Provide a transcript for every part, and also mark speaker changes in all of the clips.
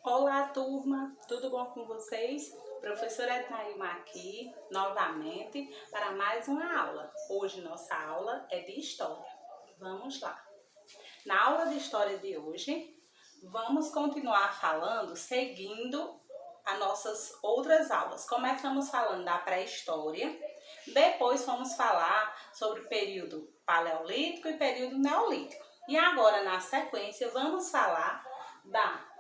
Speaker 1: Olá, turma! Tudo bom com vocês? Professora Ednailma aqui, novamente, para mais uma aula. Hoje nossa aula é de História. Vamos lá! Na aula de História de hoje, vamos continuar falando, seguindo as nossas outras aulas. Começamos falando da pré-história, depois vamos falar sobre o período paleolítico e período neolítico. E agora, na sequência, vamos falar da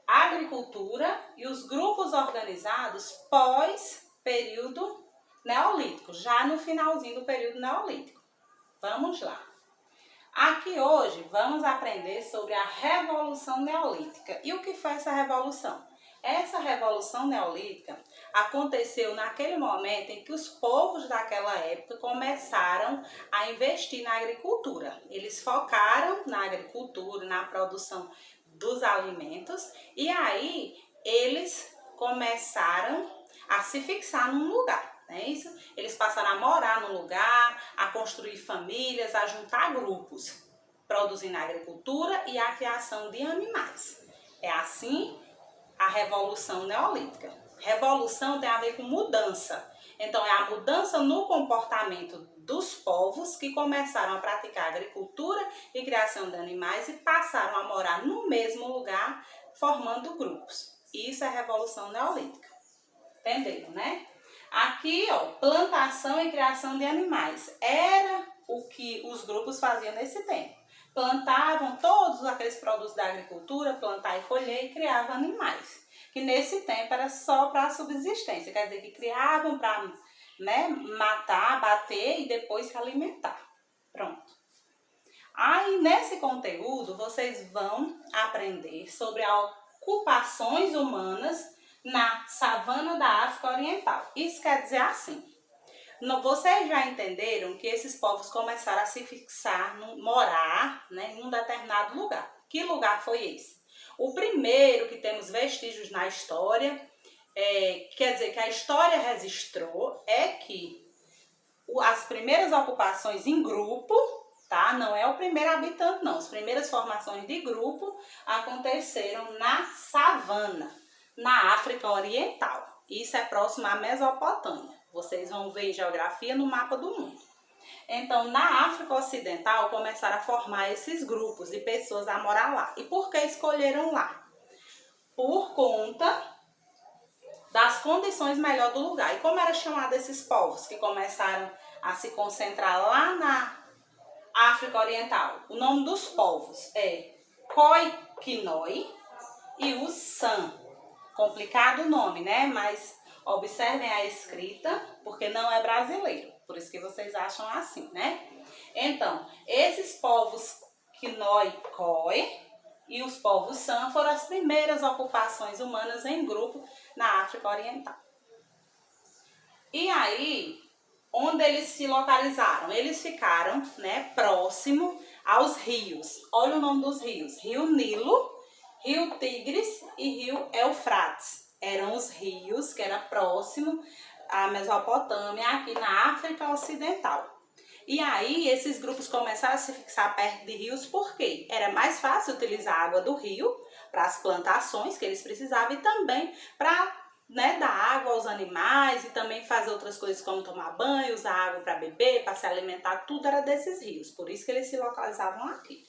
Speaker 1: agricultura e os grupos organizados pós período neolítico, já no finalzinho do período neolítico. Vamos lá. Aqui hoje vamos aprender sobre a Revolução Neolítica. E o que foi essa revolução? Essa Revolução Neolítica aconteceu naquele momento em que os povos daquela época começaram a investir na agricultura. Eles focaram na agricultura, na produção dos alimentos, e aí eles começaram a se fixar num lugar, não é isso? Eles passaram a morar num lugar, a construir famílias, a juntar grupos, produzindo a agricultura e a criação de animais. É assim a Revolução Neolítica. Revolução tem a ver com mudança. Então, é a mudança no comportamento dos povos que começaram a praticar agricultura e criação de animais e passaram a morar no mesmo lugar, formando grupos. Isso é a Revolução Neolítica. Entenderam, né? Aqui, ó, plantação e criação de animais. Era o que os grupos faziam nesse tempo. Plantavam todos aqueles produtos da agricultura, plantar e colher, e criavam animais. Que nesse tempo era só para subsistência, quer dizer que criavam para, né, matar, bater e depois se alimentar. Pronto. Aí nesse conteúdo vocês vão aprender sobre as ocupações humanas na savana da África Oriental. Isso quer dizer assim, vocês já entenderam que esses povos começaram a se fixar, morar, né, em um determinado lugar. Que lugar foi esse? O primeiro que temos vestígios na história, quer dizer que a história registrou, é que as primeiras ocupações em grupo, tá? Não é o primeiro habitante, não. As primeiras formações de grupo aconteceram na savana, na África Oriental. Isso é próximo à Mesopotâmia. Vocês vão ver em geografia no mapa do mundo. Então, na África Ocidental, começaram a formar esses grupos de pessoas a morar lá. E por que escolheram lá? Por conta das condições melhor do lugar. E como era chamado esses povos que começaram a se concentrar lá na África Oriental? O nome dos povos é Khoikhoi e os San. Complicado o nome, né? Mas observem a escrita, porque não é brasileiro. Por isso que vocês acham assim, né? Então, esses povos Khoikhoi e os povos San foram as primeiras ocupações humanas em grupo na África Oriental. E aí, onde eles se localizaram? Eles ficaram, né, próximo aos rios. Olha o nome dos rios. Rio Nilo, Rio Tigres e Rio Eufrates. Eram os rios que eram próximos à Mesopotâmia, aqui na África Ocidental. E aí, esses grupos começaram a se fixar perto de rios, porque era mais fácil utilizar a água do rio para as plantações que eles precisavam e também para, né, dar água aos animais e também fazer outras coisas como tomar banho, usar água para beber, para se alimentar, tudo era desses rios. Por isso que eles se localizavam aqui.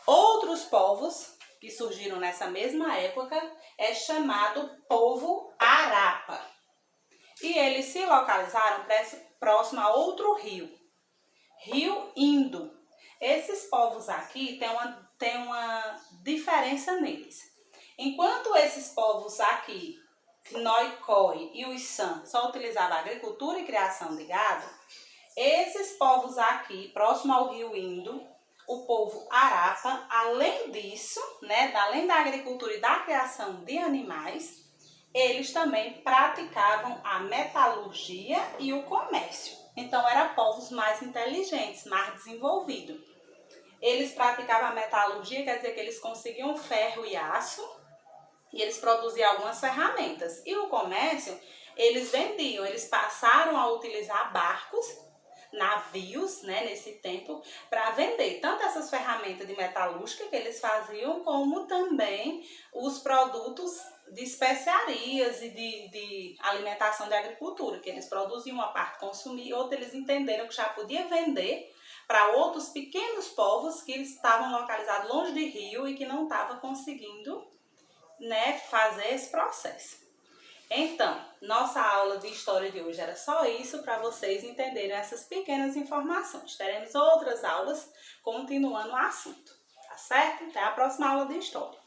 Speaker 1: Outros povos que surgiram nessa mesma época é chamado povo Arapa. E eles se localizaram próximo a outro rio, Rio Indo. Esses povos aqui têm uma diferença neles. Enquanto esses povos aqui, Khoikhoi e os San, só utilizavam agricultura e criação de gado, esses povos aqui, próximo ao Rio Indo, o povo Arapa, além disso, né, além da agricultura e da criação de animais, eles também praticavam a metalurgia e o comércio. Então, eram povos mais inteligentes, mais desenvolvidos. Eles praticavam a metalurgia, quer dizer que eles conseguiam ferro e aço, e eles produziam algumas ferramentas. E o comércio, eles vendiam, eles passaram a utilizar barcos navios, né, nesse tempo, para vender tanto essas ferramentas de metalúrgica que eles faziam, como também os produtos de especiarias e de alimentação de agricultura, que eles produziam uma parte consumir e outra eles entenderam que já podia vender para outros pequenos povos que estavam localizados longe de rio e que não estavam conseguindo, né, fazer esse processo. Então, nossa aula de história de hoje era só isso, para vocês entenderem essas pequenas informações. Teremos outras aulas continuando o assunto, tá certo? Até a próxima aula de história.